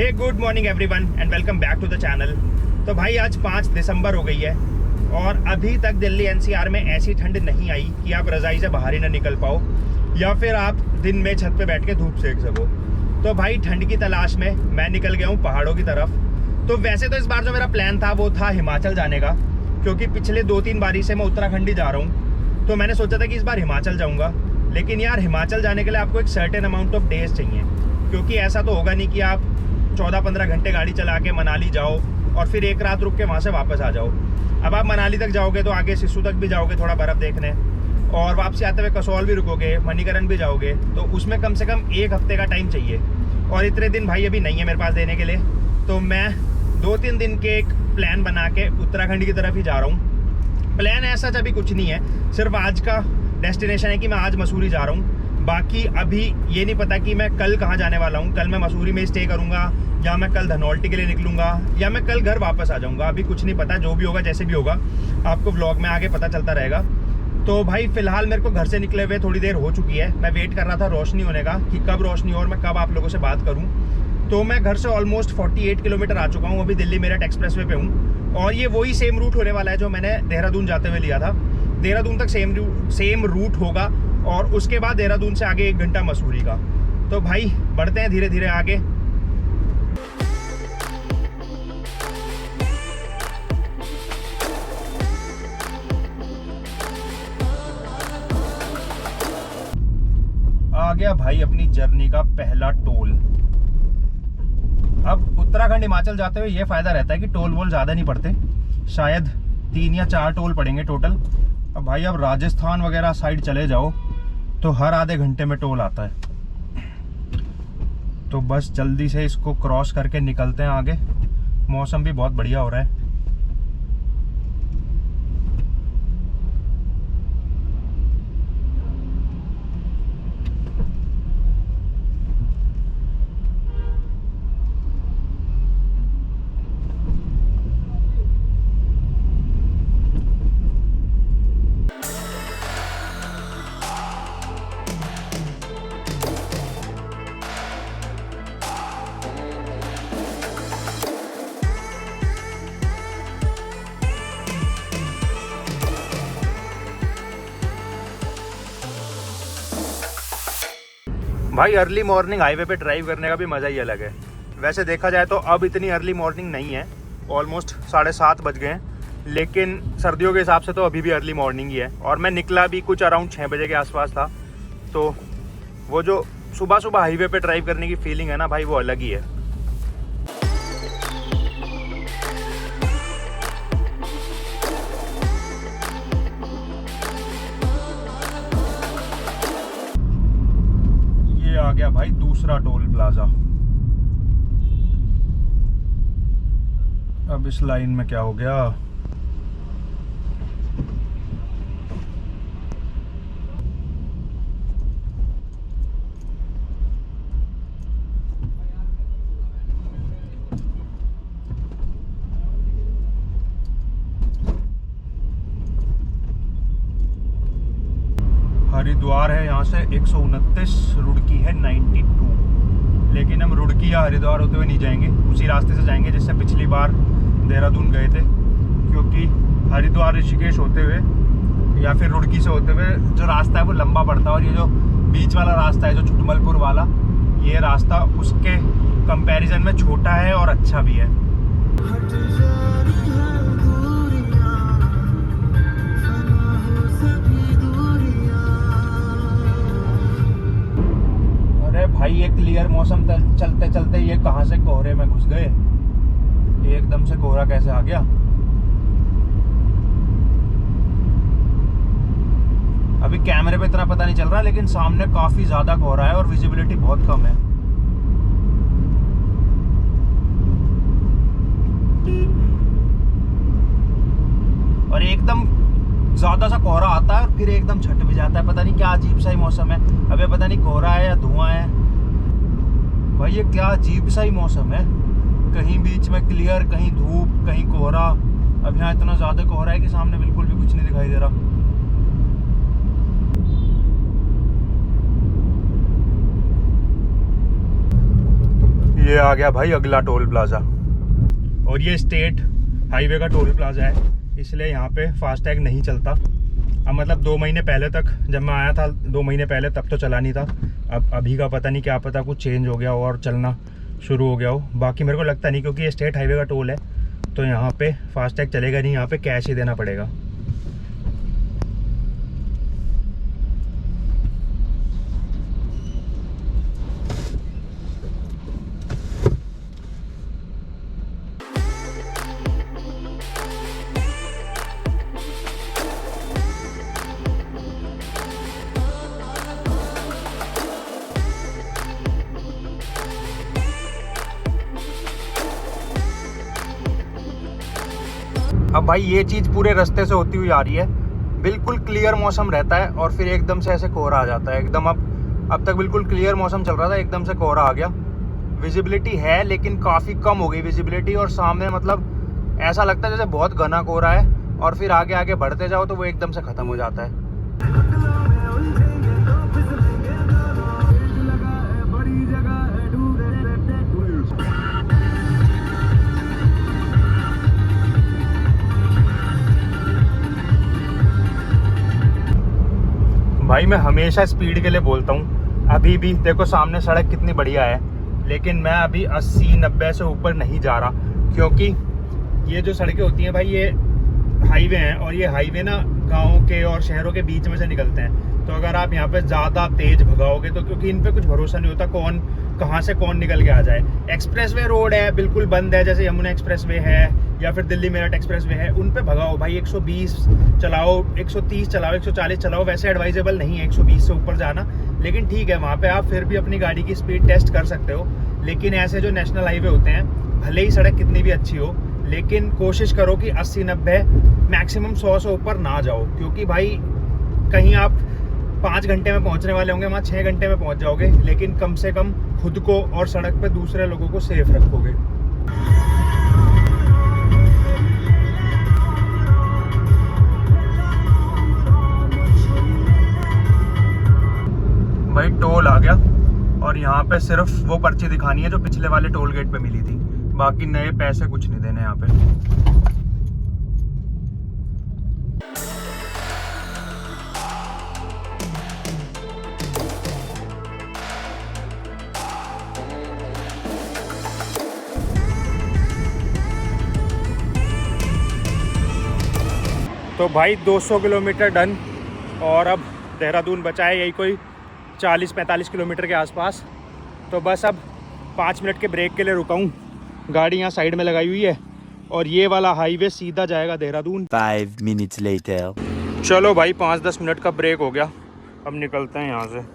Hey good morning everyone and welcome back to the channel. तो भाई आज 5 दिसंबर हो गई है और अभी तक दिल्ली एनसीआर में ऐसी ठंड नहीं आई कि आप रज़ाई से बाहर ही ना निकल पाओ या फिर आप दिन में छत पे बैठ के धूप सेक सको। तो भाई ठंड की तलाश में मैं निकल गया हूँ पहाड़ों की तरफ। तो वैसे तो इस बार जो मेरा प्लान था वो था हिमाचल जाने का, क्योंकि पिछले 2-3 बारी से मैं उत्तराखंड ही जा रहा हूँ। तो मैंने सोचा था कि इस बार हिमाचल जाऊँगा, लेकिन यार हिमाचल जाने के लिए आपको एक सर्टेन अमाउंट ऑफ डेज चाहिए, क्योंकि ऐसा तो होगा नहीं कि आप 14-15 घंटे गाड़ी चला के मनाली जाओ और फिर एक रात रुक के वहाँ से वापस आ जाओ। अब आप मनाली तक जाओगे तो आगे सिस्सू तक भी जाओगे थोड़ा बर्फ़ देखने, और वापसी आते हुए कसौल भी रुकोगे, मणिकरण भी जाओगे, तो उसमें कम से कम 1 हफ्ते का टाइम चाहिए। और इतने दिन भाई अभी नहीं है मेरे पास देने के लिए, तो मैं 2-3 दिन के एक प्लान बना के उत्तराखंड की तरफ ही जा रहा हूँ। प्लान ऐसा अभी कुछ नहीं है, सिर्फ आज का डेस्टिनेशन है कि मैं आज मसूरी जा रहा हूँ। बाकी अभी ये नहीं पता कि मैं कल कहाँ जाने वाला हूँ। कल मैं मसूरी में स्टे करूँगा या मैं कल धनौल्टी के लिए निकलूँगा या मैं कल घर वापस आ जाऊँगा, अभी कुछ नहीं पता। जो भी होगा जैसे भी होगा आपको व्लॉग में आगे पता चलता रहेगा। तो भाई फ़िलहाल मेरे को घर से निकले हुए थोड़ी देर हो चुकी है। मैं वेट कर रहा था रोशनी होने का कि कब रोशनी हो और मैं कब आप लोगों से बात करूँ। तो मैं घर से ऑलमोस्ट 48 किलोमीटर आ चुका हूँ। अभी दिल्ली मेरठ एक्सप्रेसवे पे हूँ और ये वही सेम रूट होने वाला है जो मैंने देहरादून जाते हुए लिया था। देहरादून तक सेम रूट होगा और उसके बाद देहरादून से आगे 1 घंटा मसूरी का। तो भाई बढ़ते हैं धीरे धीरे आगे। आ गया भाई अपनी जर्नी का पहला टोल। अब उत्तराखंड हिमाचल जाते हुए ये फायदा रहता है कि टोल वोल ज्यादा नहीं पड़ते, शायद 3 या 4 टोल पड़ेंगे टोटल। अब भाई अब राजस्थान वगैरह साइड चले जाओ तो हर आधे घंटे में टोल आता है। तो बस जल्दी से इसको क्रॉस करके निकलते हैं आगे। मौसम भी बहुत बढ़िया हो रहा है। भाई अर्ली मॉर्निंग हाईवे पे ड्राइव करने का भी मज़ा ही अलग है। वैसे देखा जाए तो अब इतनी अर्ली मॉर्निंग नहीं है, ऑलमोस्ट 7:30 बज गए हैं, लेकिन सर्दियों के हिसाब से तो अभी भी अर्ली मॉर्निंग ही है। और मैं निकला भी कुछ अराउंड 6 बजे के आसपास था। तो वो जो सुबह सुबह हाईवे पे ड्राइव करने की फीलिंग है ना भाई, वो अलग ही है। आ गया भाई दूसरा टोल प्लाजा। अब इस लाइन में क्या हो गया? हरिद्वार है यहाँ से 129, रुड़की है 92। लेकिन हम रुड़की या हरिद्वार होते हुए नहीं जाएंगे, उसी रास्ते से जाएंगे जिससे पिछली बार देहरादून गए थे। क्योंकि हरिद्वार ऋषिकेश होते हुए या फिर रुड़की से होते हुए जो रास्ता है वो लंबा पड़ता है, और ये जो बीच वाला रास्ता है जो छुटमलपुर वाला, ये रास्ता उसके कंपैरिजन में छोटा है और अच्छा भी है। भाई ये क्लियर मौसम चलते चलते ये कहाँ से कोहरे में घुस गए। एकदम से कोहरा कैसे आ गया? अभी कैमरे पे इतना पता नहीं चल रहा, लेकिन सामने काफी ज्यादा कोहरा है और विजिबिलिटी बहुत कम है। और एकदम ज्यादा सा कोहरा आता है और फिर एकदम छट भी जाता है। पता नहीं क्या अजीब सा ही मौसम है। अबे पता नहीं कोहरा है या धुआं है भाई, ये क्या अजीब सा ही मौसम है। कहीं बीच में क्लियर, कहीं धूप, कहीं कोहरा। अब यहाँ इतना ज़्यादा कोहरा है कि सामने बिल्कुल भी कुछ नहीं दिखाई दे रहा। ये आ गया भाई अगला टोल प्लाजा, और ये स्टेट हाईवे का टोल प्लाजा है, इसलिए यहाँ पे फास्टैग नहीं चलता। अब मतलब 2 महीने पहले तक जब मैं आया था, 2 महीने पहले, तब तो चला नहीं था। अब अभी का पता नहीं, क्या पता कुछ चेंज हो गया हो और चलना शुरू हो गया हो। बाकी मेरे को लगता नहीं, क्योंकि ये स्टेट हाईवे का टोल है तो यहाँ पे फास्टैग चलेगा नहीं, यहाँ पे कैश ही देना पड़ेगा। अब भाई ये चीज़ पूरे रास्ते से होती हुई आ रही है, बिल्कुल क्लियर मौसम रहता है और फिर एकदम से ऐसे कोहरा आ जाता है एकदम। अब तक बिल्कुल क्लियर मौसम चल रहा था, एकदम से कोहरा आ गया। विजिबिलिटी है लेकिन काफ़ी कम हो गई विजिबिलिटी, और सामने मतलब ऐसा लगता है जैसे बहुत घना कोहरा है, और फिर आगे आगे बढ़ते जाओ तो वो एकदम से ख़त्म हो जाता है। भाई मैं हमेशा स्पीड के लिए बोलता हूँ, अभी भी देखो सामने सड़क कितनी बढ़िया है, लेकिन मैं अभी 80-90 से ऊपर नहीं जा रहा, क्योंकि ये जो सड़कें होती हैं भाई ये हाईवे हैं, और ये हाईवे ना गाँव के और शहरों के बीच में से निकलते हैं। तो अगर आप यहाँ पे ज़्यादा तेज़ भगाओगे तो, क्योंकि इन पे कुछ भरोसा नहीं होता कौन कहाँ से कौन निकल के आ जाए। एक्सप्रेसवे रोड है, बिल्कुल बंद है, जैसे यमुना एक्सप्रेसवे है या फिर दिल्ली मेरठ एक्सप्रेसवे है, उन पे भगाओ भाई, 120 चलाओ, 130 चलाओ, 140 चलाओ। वैसे एडवाइजेबल नहीं है 120 से ऊपर जाना, लेकिन ठीक है, वहाँ पे आप फिर भी अपनी गाड़ी की स्पीड टेस्ट कर सकते हो। लेकिन ऐसे जो नेशनल हाईवे होते हैं, भले ही सड़क कितनी भी अच्छी हो, लेकिन कोशिश करो कि 80-90 मैक्सिमम 100 से ऊपर ना जाओ, क्योंकि भाई कहीं आप 5 घंटे में पहुंचने वाले होंगे, वहाँ 6 घंटे में पहुंच जाओगे, लेकिन कम से कम खुद को और सड़क पे दूसरे लोगों को सेफ रखोगे। भाई टोल आ गया, और यहाँ पे सिर्फ वो पर्ची दिखानी है जो पिछले वाले टोल गेट पे मिली थी, बाकी नए पैसे कुछ नहीं देने यहाँ पे। तो भाई 200 किलोमीटर डन, और अब देहरादून बचा है यही कोई 40-45 किलोमीटर के आसपास। तो बस अब 5 मिनट के ब्रेक के लिए रुका हूँ, गाड़ी यहाँ साइड में लगाई हुई है, और ये वाला हाईवे सीधा जाएगा देहरादून। 5 minutes later. चलो भाई 5-10 मिनट का ब्रेक हो गया, अब निकलते हैं यहाँ से।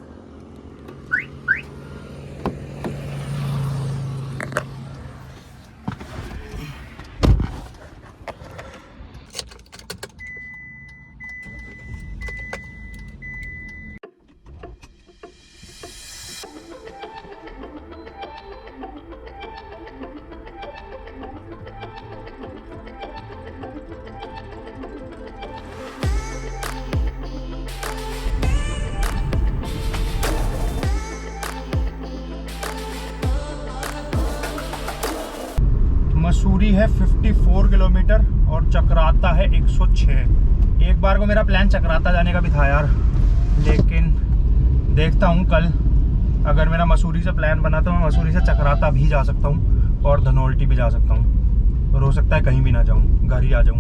मसूरी है 54 किलोमीटर और चक्राता है 106। एक बार को मेरा प्लान चक्राता जाने का भी था यार, लेकिन देखता हूँ कल अगर मेरा मसूरी से प्लान बना तो मैं मसूरी से चक्राता भी जा सकता हूँ और धनौल्टी भी जा सकता हूँ, और हो सकता है कहीं भी ना जाऊँ, घर ही आ जाऊँ।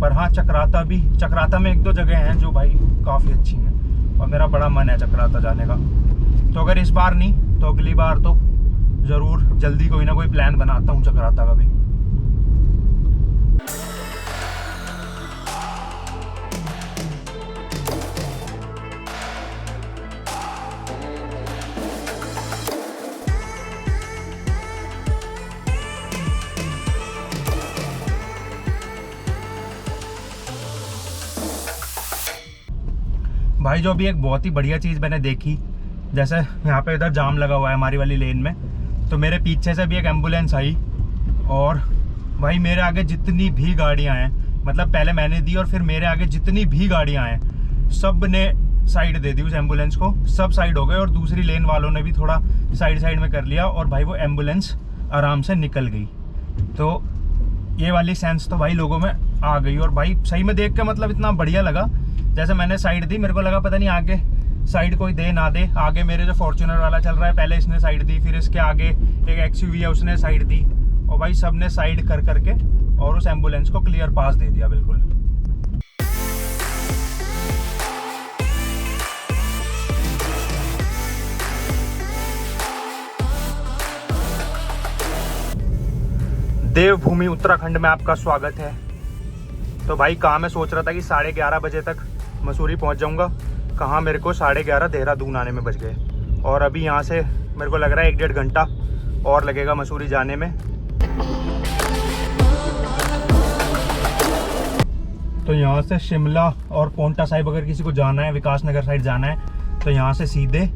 पर हाँ चक्राता में 1-2 जगह हैं जो भाई काफ़ी अच्छी हैं, और मेरा बड़ा मन है चक्राता जाने का। तो अगर इस बार नहीं तो अगली बार तो ज़रूर जल्दी कोई ना कोई प्लान बनाता हूँ चक्राता का भी। भाई जो अभी एक बहुत ही बढ़िया चीज़ मैंने देखी, जैसे यहाँ पे इधर जाम लगा हुआ है हमारी वाली लेन में, तो मेरे पीछे से भी एक एम्बुलेंस आई, और भाई मेरे आगे जितनी भी गाड़ियाँ हैं, मतलब पहले मैंने दी और फिर मेरे आगे जितनी भी गाड़ियाँ हैं, सब ने साइड दे दी उस एम्बुलेंस को, सब साइड हो गए और दूसरी लेन वालों ने भी थोड़ा साइड में कर लिया और भाई वो एम्बुलेंस आराम से निकल गई। तो ये वाली सेंस तो भाई लोगों में आ गई। और भाई सही में देख के मतलब इतना बढ़िया लगा, जैसे मैंने साइड दी, मेरे को लगा पता नहीं आगे साइड कोई दे ना दे। आगे मेरे जो फॉर्च्यूनर वाला चल रहा है, पहले इसने साइड दी, फिर इसके आगे एक एक्सयूवी है उसने साइड दी, और भाई सब ने साइड कर करके और उस एम्बुलेंस को क्लियर पास दे दिया बिल्कुल। देवभूमि उत्तराखंड में आपका स्वागत है। तो भाई कहाँ मैं सोच रहा था कि 11:30 बजे तक मसूरी पहुंच जाऊंगा, कहाँ मेरे को 11:30 देहरादून आने में बच गए। और अभी यहाँ से मेरे को लग रहा है 1-1.5 घंटा और लगेगा मसूरी जाने में। तो यहाँ से शिमला और पोंटा साहिब अगर किसी को जाना है, विकास नगर साइड जाना है, तो यहाँ से सीधे,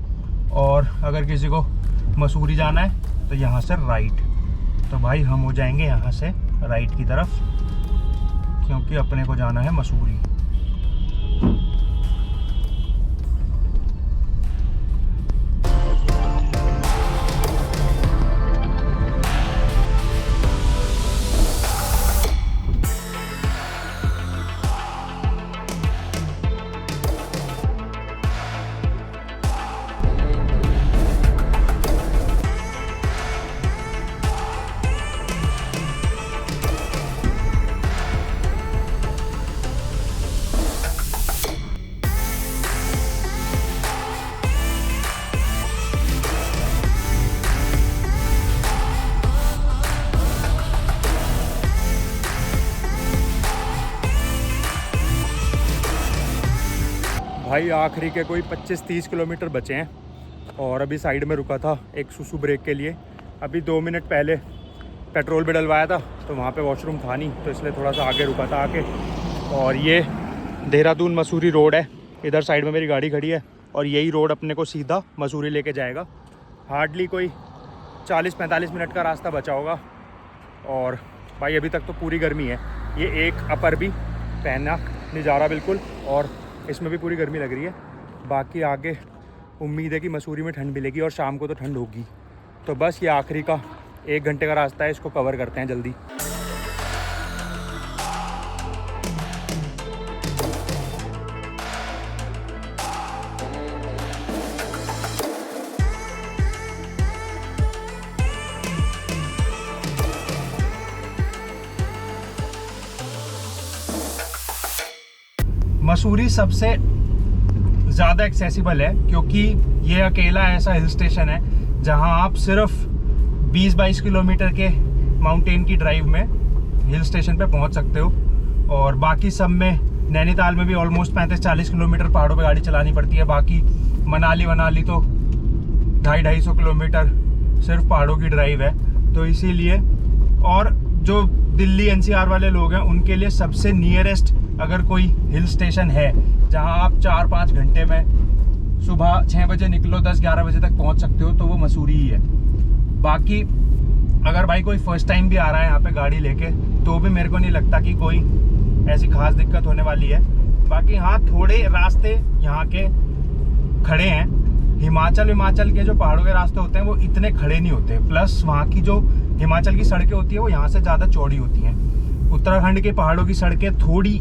और अगर किसी को मसूरी जाना है तो यहाँ से राइट। तो भाई हम हो जाएंगे यहाँ से राइट की तरफ, क्योंकि अपने को जाना है मसूरी। भाई आखिरी के कोई 25-30 किलोमीटर बचे हैं और अभी साइड में रुका था एक सुसु ब्रेक के लिए। अभी 2 मिनट पहले पेट्रोल भी डलवाया था, तो वहाँ पे वॉशरूम था नहीं, तो इसलिए थोड़ा सा आगे रुका था आके। और ये देहरादून मसूरी रोड है, इधर साइड में मेरी गाड़ी खड़ी है और यही रोड अपने को सीधा मसूरी लेके जाएगा। हार्डली कोई 40-45 मिनट का रास्ता बचा होगा। और भाई अभी तक तो पूरी गर्मी है, ये एक अपर भी पहना नहीं जा रहा बिल्कुल, और इसमें भी पूरी गर्मी लग रही है। बाकी आगे उम्मीद है कि मसूरी में ठंड मिलेगी और शाम को तो ठंड होगी। तो बस ये आखिरी का 1 घंटे का रास्ता है, इसको कवर करते हैं जल्दी। मसूरी सबसे ज़्यादा एक्सेसिबल है, क्योंकि ये अकेला ऐसा हिल स्टेशन है जहां आप सिर्फ 20-22 किलोमीटर के माउंटेन की ड्राइव में हिल स्टेशन पे पहुंच सकते हो। और बाकी सब में, नैनीताल में भी ऑलमोस्ट 35-40 किलोमीटर पहाड़ों पे गाड़ी चलानी पड़ती है। बाकी मनाली तो 250-250 किलोमीटर सिर्फ पहाड़ों की ड्राइव है। तो इसीलिए, और जो दिल्ली NCR वाले लोग हैं उनके लिए सबसे नियरेस्ट अगर कोई हिल स्टेशन है जहां आप 4-5 घंटे में सुबह 6 बजे निकलो 10-11 बजे तक पहुंच सकते हो, तो वो मसूरी ही है। बाकी अगर भाई कोई फर्स्ट टाइम भी आ रहा है यहाँ पे गाड़ी लेके, तो भी मेरे को नहीं लगता कि कोई ऐसी खास दिक्कत होने वाली है। बाकी हाँ, थोड़े रास्ते यहाँ के खड़े हैं। हिमाचल के जो पहाड़ों के रास्ते होते हैं वो इतने खड़े नहीं होते। प्लस वहाँ की जो हिमाचल की सड़कें होती है वो यहाँ से ज़्यादा चौड़ी होती हैं। उत्तराखंड के पहाड़ों की सड़कें थोड़ी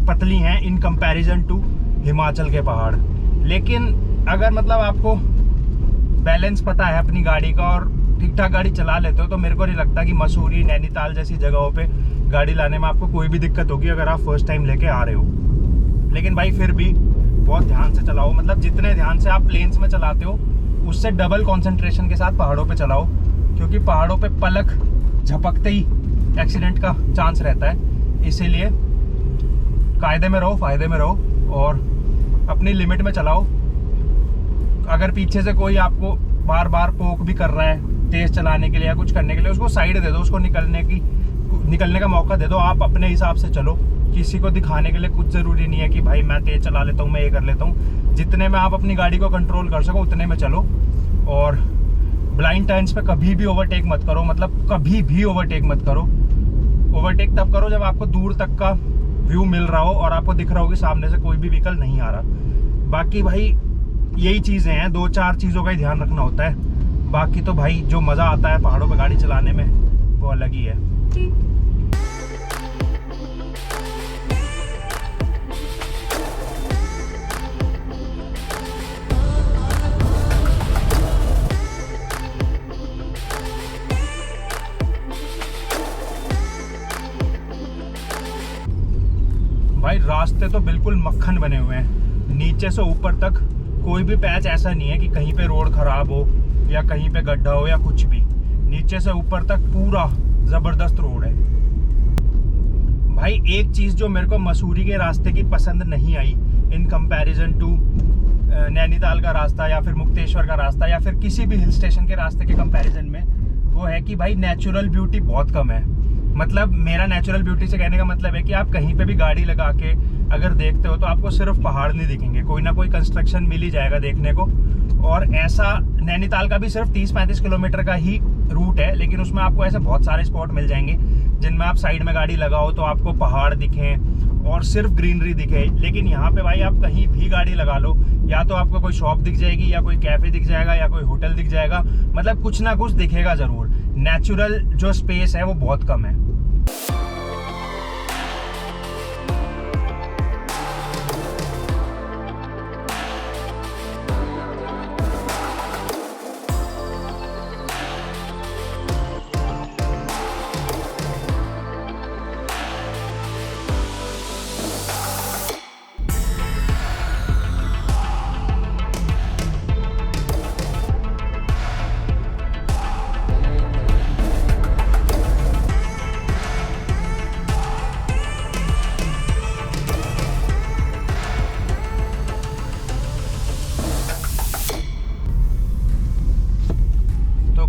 पतली हैं इन कंपैरिजन टू हिमाचल के पहाड़। लेकिन अगर मतलब आपको बैलेंस पता है अपनी गाड़ी का और ठीक ठाक गाड़ी चला लेते हो, तो मेरे को नहीं लगता कि मसूरी, नैनीताल जैसी जगहों पे गाड़ी लाने में आपको कोई भी दिक्कत होगी अगर आप फर्स्ट टाइम लेके आ रहे हो। लेकिन भाई फिर भी बहुत ध्यान से चलाओ, मतलब जितने ध्यान से आप प्लेन्स में चलाते हो उससे डबल कंसंट्रेशन के साथ पहाड़ों पे चलाओ, क्योंकि पहाड़ों पे पलक झपकते ही एक्सीडेंट का चांस रहता है। इसीलिए कायदे में रहो, फायदे में रहो और अपनी लिमिट में चलाओ। अगर पीछे से कोई आपको बार बार पोक भी कर रहा है तेज चलाने के लिए या कुछ करने के लिए, उसको साइड दे दो, उसको निकलने का मौका दे दो। आप अपने हिसाब से चलो, किसी को दिखाने के लिए कुछ ज़रूरी नहीं है कि भाई मैं तेज चला लेता हूँ, मैं ये कर लेता हूँ। जितने में आप अपनी गाड़ी को कंट्रोल कर सको उतने में चलो। और ब्लाइंड टर्न्स पे कभी भी ओवरटेक मत करो, मतलब कभी भी ओवरटेक मत करो। ओवरटेक तब करो जब आपको दूर तक का व्यू मिल रहा हो और आपको दिख रहा हो कि सामने से कोई भी व्हीकल नहीं आ रहा। बाकी भाई यही चीज़ें हैं, 2-4 चीज़ों का ही ध्यान रखना होता है। बाकी तो भाई जो मज़ा आता है पहाड़ों पे गाड़ी चलाने में वो अलग ही है। भाई रास्ते तो बिल्कुल मक्खन बने हुए हैं, नीचे से ऊपर तक कोई भी पैच ऐसा नहीं है कि कहीं पे रोड खराब हो या कहीं पे गड्ढा हो या कुछ भी। नीचे से ऊपर तक पूरा ज़बरदस्त रोड है। भाई एक चीज़ जो मेरे को मसूरी के रास्ते की पसंद नहीं आई इन कंपैरिजन टू नैनीताल का रास्ता या फिर मुक्तेश्वर का रास्ता या फिर किसी भी हिल स्टेशन के रास्ते के कंपैरिजन में, वो है कि भाई नेचुरल ब्यूटी बहुत कम है। मतलब मेरा नेचुरल ब्यूटी से कहने का मतलब है कि आप कहीं पे भी गाड़ी लगा के अगर देखते हो तो आपको सिर्फ पहाड़ नहीं दिखेंगे, कोई ना कोई कंस्ट्रक्शन मिल ही जाएगा देखने को। और ऐसा नैनीताल का भी सिर्फ 30-35 किलोमीटर का ही रूट है, लेकिन उसमें आपको ऐसे बहुत सारे स्पॉट मिल जाएंगे जिनमें आप साइड में गाड़ी लगाओ तो आपको पहाड़ दिखें और सिर्फ ग्रीनरी दिखे। लेकिन यहाँ पे भाई आप कहीं भी गाड़ी लगा लो, या तो आपको कोई शॉप दिख जाएगी या कोई कैफे दिख जाएगा या कोई होटल दिख जाएगा, मतलब कुछ ना कुछ दिखेगा ज़रूर। नेचुरल जो स्पेस है वो बहुत कम है।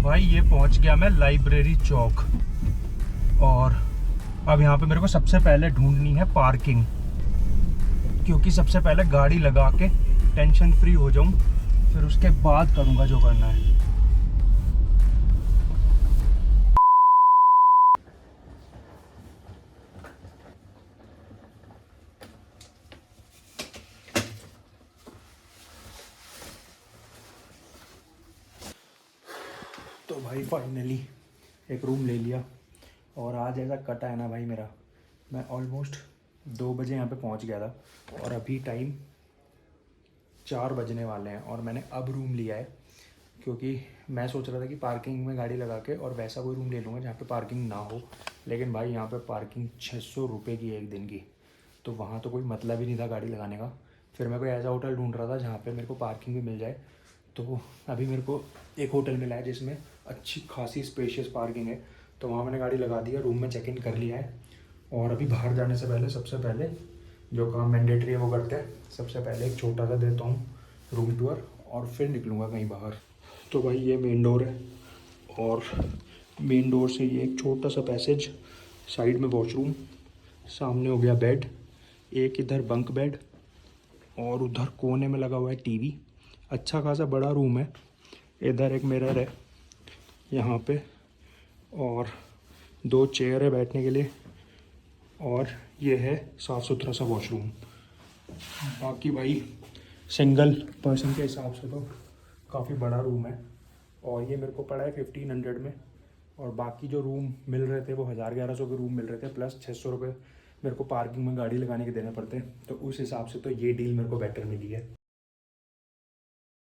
भाई ये पहुंच गया मैं लाइब्रेरी चौक, और अब यहाँ पे मेरे को सबसे पहले ढूंढनी है पार्किंग, क्योंकि सबसे पहले गाड़ी लगा के टेंशन फ्री हो जाऊं, फिर उसके बाद करूँगा जो करना है। तो भाई फाइनली एक रूम ले लिया, और आज ऐसा कटा है ना भाई मेरा, मैं ऑलमोस्ट 2 बजे यहाँ पे पहुँच गया था और अभी टाइम 4 बजने वाले हैं और मैंने अब रूम लिया है, क्योंकि मैं सोच रहा था कि पार्किंग में गाड़ी लगा के और वैसा कोई रूम ले लूँगा जहाँ पे पार्किंग ना हो। लेकिन भाई यहाँ पे पार्किंग 600 रुपये की एक दिन की, तो वहाँ तो कोई मतलब ही नहीं था गाड़ी लगाने का। फिर मैं कोई ऐसा होटल ढूंढ रहा था जहाँ पे मेरे को पार्किंग भी मिल जाए। तो अभी मेरे को एक होटल मिला है जिसमें अच्छी खासी स्पेशियस पार्किंग है, तो वहाँ मैंने गाड़ी लगा दी है, रूम में चेक इन कर लिया है। और अभी बाहर जाने से पहले सबसे पहले जो काम मैंडेटरी है वो करते हैं। सबसे पहले एक छोटा सा देता हूँ रूम टूर और फिर निकलूँगा कहीं बाहर। तो भाई ये मेन डोर है, और मेन डोर से ये एक छोटा सा पैसेज, साइड में वॉशरूम, सामने हो गया बेड, एक इधर बंक बेड, और उधर कोने में लगा हुआ है टीवी। अच्छा खासा बड़ा रूम है। इधर एक मिरर है यहाँ पे, और 2 चेयर है बैठने के लिए, और ये है साफ़ सुथरा सा वॉशरूम। बाकी भाई सिंगल पर्सन के हिसाब से तो काफ़ी बड़ा रूम है, और ये मेरे को पड़ा है 1500 में। और बाकी जो रूम मिल रहे थे वो 1000-1100 के रूम मिल रहे थे, प्लस 600 रुपये मेरे को पार्किंग में गाड़ी लगाने के देने पड़ते हैं। तो उस हिसाब से तो ये डील मेरे को बेटर मिली है।